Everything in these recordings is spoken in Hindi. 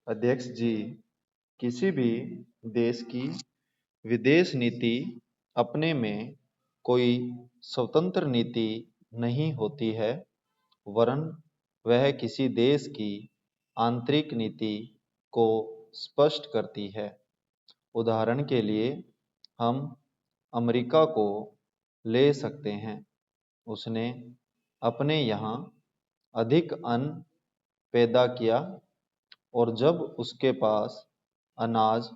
अध्यक्ष जी, किसी भी देश की विदेश नीति अपने में कोई स्वतंत्र नीति नहीं होती है, वरन वह किसी देश की आंतरिक नीति को स्पष्ट करती है। उदाहरण के लिए हम अमेरिका को ले सकते हैं। उसने अपने यहाँ अधिक अन्न पैदा किया और जब उसके पास अनाज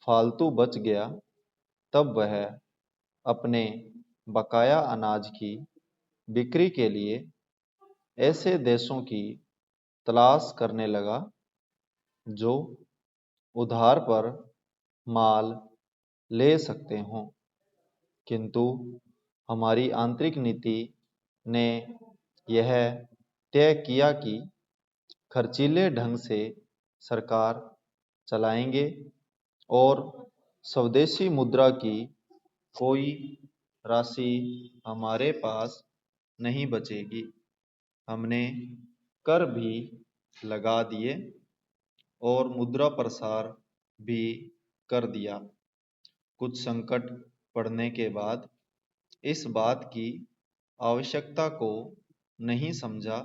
फालतू बच गया, तब वह अपने बकाया अनाज की बिक्री के लिए ऐसे देशों की तलाश करने लगा जो उधार पर माल ले सकते हों। किंतु हमारी आंतरिक नीति ने यह तय किया कि खर्चीले ढंग से सरकार चलाएंगे और स्वदेशी मुद्रा की कोई राशि हमारे पास नहीं बचेगी। हमने कर भी लगा दिए और मुद्रा प्रसार भी कर दिया। कुछ संकट पड़ने के बाद इस बात की आवश्यकता को नहीं समझा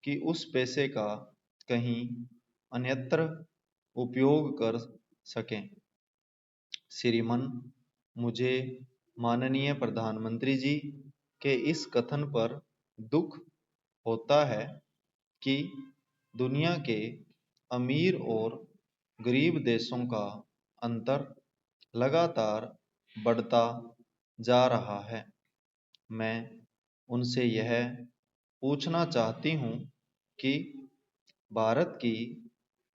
कि उस पैसे का कहीं अन्यत्र उपयोग कर सकें। श्रीमान, मुझे माननीय प्रधानमंत्री जी के इस कथन पर दुख होता है कि दुनिया के अमीर और गरीब देशों का अंतर लगातार बढ़ता जा रहा है। मैं उनसे यह पूछना चाहती हूँ कि भारत की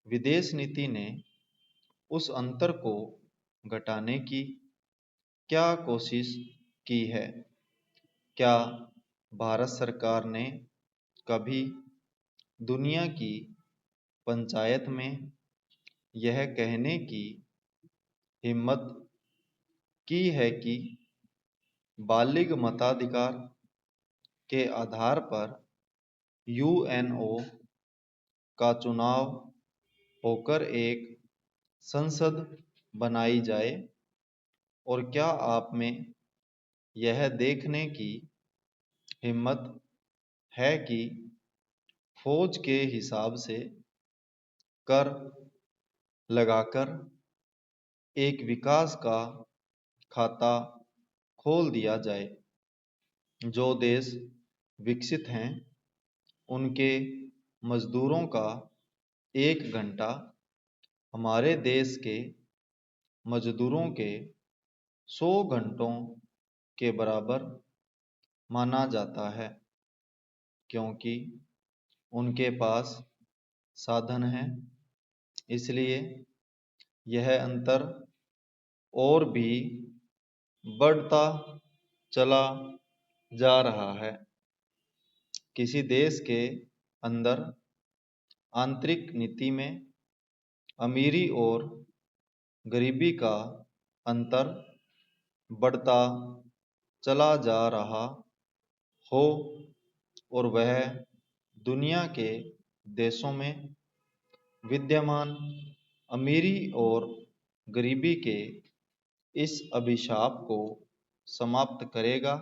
विदेश नीति ने उस अंतर को घटाने की क्या कोशिश की है? क्या भारत सरकार ने कभी दुनिया की पंचायत में यह कहने की हिम्मत की है कि बालिग मताधिकार के आधार पर यूएनओ का चुनाव होकर एक संसद बनाई जाए? और क्या आप में यह देखने की हिम्मत है कि फौज के हिसाब से कर लगाकर एक विकास का खाता खोल दिया जाए? जो देश विकसित हैं, उनके मजदूरों का 1 घंटा हमारे देश के मजदूरों के 100 घंटों के बराबर माना जाता है, क्योंकि उनके पास साधन हैं। इसलिए यह अंतर और भी बढ़ता चला जा रहा है। किसी देश के अंदर आंतरिक नीति में अमीरी और गरीबी का अंतर बढ़ता चला जा रहा हो और वह दुनिया के देशों में विद्यमान अमीरी और गरीबी के इस अभिशाप को समाप्त करेगा,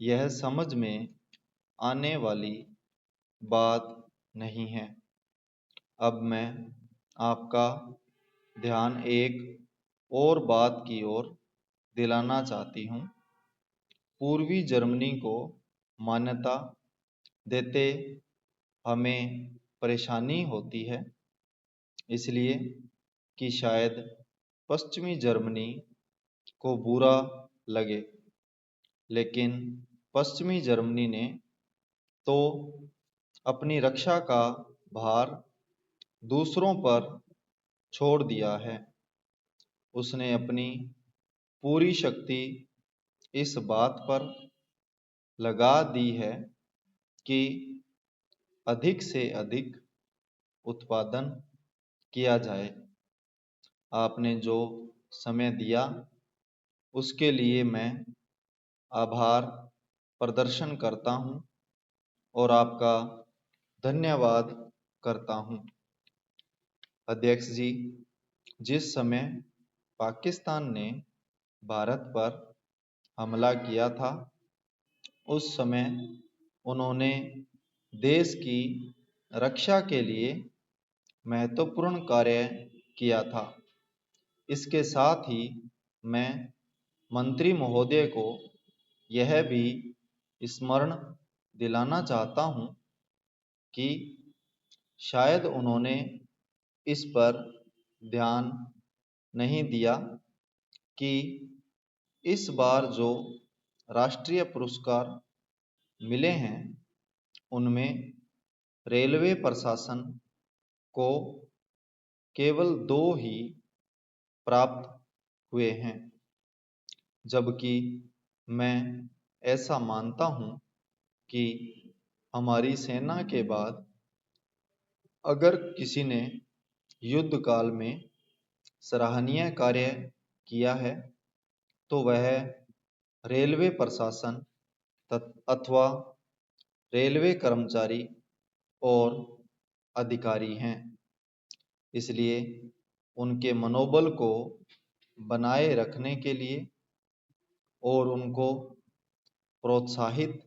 यह समझ में आने वाली बात नहीं है। अब मैं आपका ध्यान एक और बात की ओर दिलाना चाहती हूँ। पूर्वी जर्मनी को मान्यता देते हमें परेशानी होती है, इसलिए कि शायद पश्चिमी जर्मनी को बुरा लगे, लेकिन पश्चिमी जर्मनी ने तो अपनी रक्षा का भार दूसरों पर छोड़ दिया है। उसने अपनी पूरी शक्ति इस बात पर लगा दी है कि अधिक से अधिक उत्पादन किया जाए। आपने जो समय दिया उसके लिए मैं आभार प्रदर्शन करता हूँ और आपका धन्यवाद करता हूँ। अध्यक्ष जी, जिस समय पाकिस्तान ने भारत पर हमला किया था, उस समय उन्होंने देश की रक्षा के लिए महत्वपूर्ण कार्य किया था। इसके साथ ही मैं मंत्री महोदय को यह भी स्मरण दिलाना चाहता हूँ कि शायद उन्होंने इस पर ध्यान नहीं दिया कि इस बार जो राष्ट्रीय पुरस्कार मिले हैं, उनमें रेलवे प्रशासन को केवल 2 ही प्राप्त हुए हैं, जबकि मैं ऐसा मानता हूँ कि हमारी सेना के बाद अगर किसी ने युद्ध काल में सराहनीय कार्य किया है तो वह रेलवे प्रशासन अथवा रेलवे कर्मचारी और अधिकारी हैं। इसलिए उनके मनोबल को बनाए रखने के लिए और उनको प्रोत्साहित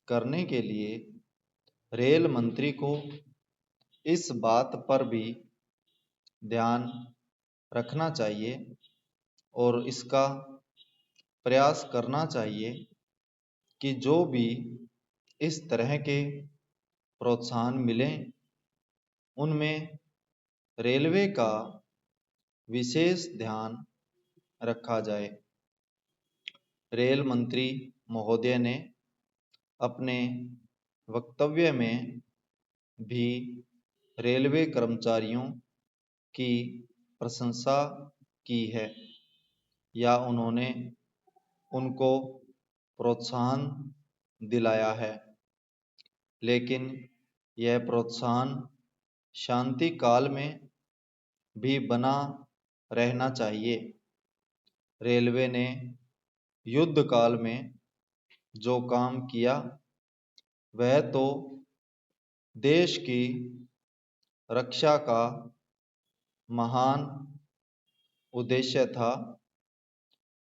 करने के लिए रेल मंत्री को इस बात पर भी ध्यान रखना चाहिए और इसका प्रयास करना चाहिए कि जो भी इस तरह के प्रोत्साहन मिलें, उनमें रेलवे का विशेष ध्यान रखा जाए। रेल मंत्री महोदय ने अपने वक्तव्य में भी रेलवे कर्मचारियों की प्रशंसा की है या उन्होंने उनको प्रोत्साहन दिलाया है, लेकिन यह प्रोत्साहन शांति काल में भी बना रहना चाहिए। रेलवे ने युद्ध काल में जो काम किया वह तो देश की रक्षा का महान उद्देश्य था,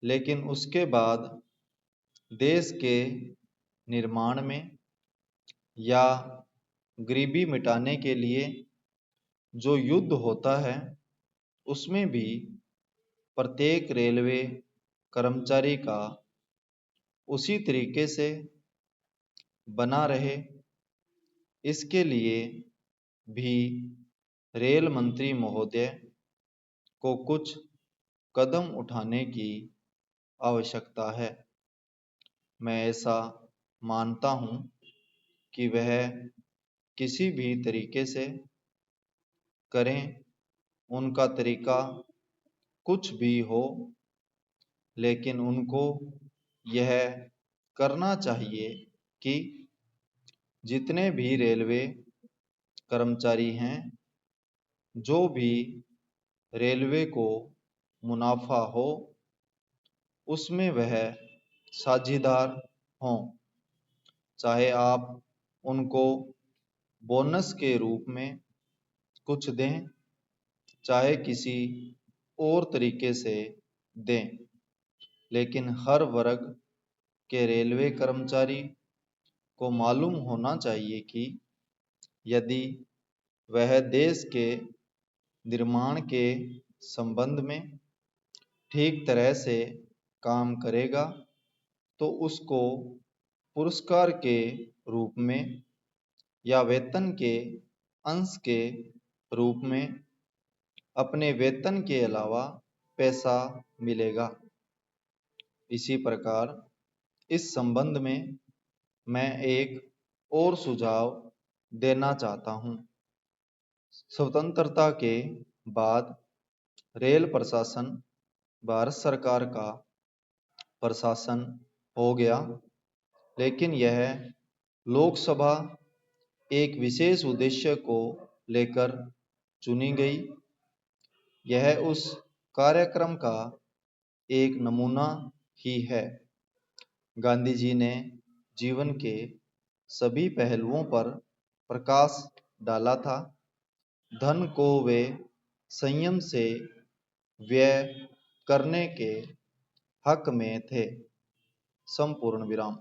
लेकिन उसके बाद देश के निर्माण में या गरीबी मिटाने के लिए जो युद्ध होता है, उसमें भी प्रत्येक रेलवे कर्मचारी का उसी तरीके से बना रहे, इसके लिए भी रेल मंत्री महोदय को कुछ कदम उठाने की आवश्यकता है। मैं ऐसा मानता हूँ कि वह किसी भी तरीके से करें, उनका तरीका कुछ भी हो, लेकिन उनको यह करना चाहिए कि जितने भी रेलवे कर्मचारी हैं, जो भी रेलवे को मुनाफा हो उसमें वह साझेदार हों। चाहे आप उनको बोनस के रूप में कुछ दें, चाहे किसी और तरीके से दें, लेकिन हर वर्ग के रेलवे कर्मचारी को मालूम होना चाहिए कि यदि वह देश के निर्माण के संबंध में ठीक तरह से काम करेगा तो उसको पुरस्कार के रूप में या वेतन के अंश के रूप में अपने वेतन के अलावा पैसा मिलेगा। इसी प्रकार इस संबंध में मैं एक और सुझाव देना चाहता हूँ। स्वतंत्रता के बाद रेल प्रशासन भारत सरकार का प्रशासन हो गया, लेकिन यह लोकसभा एक विशेष उद्देश्य को लेकर चुनी गई। यह उस कार्यक्रम का एक नमूना ही है। गांधी जी ने जीवन के सभी पहलुओं पर प्रकाश डाला था। धन को वे संयम से व्यय करने के हक में थे। संपूर्ण विराम।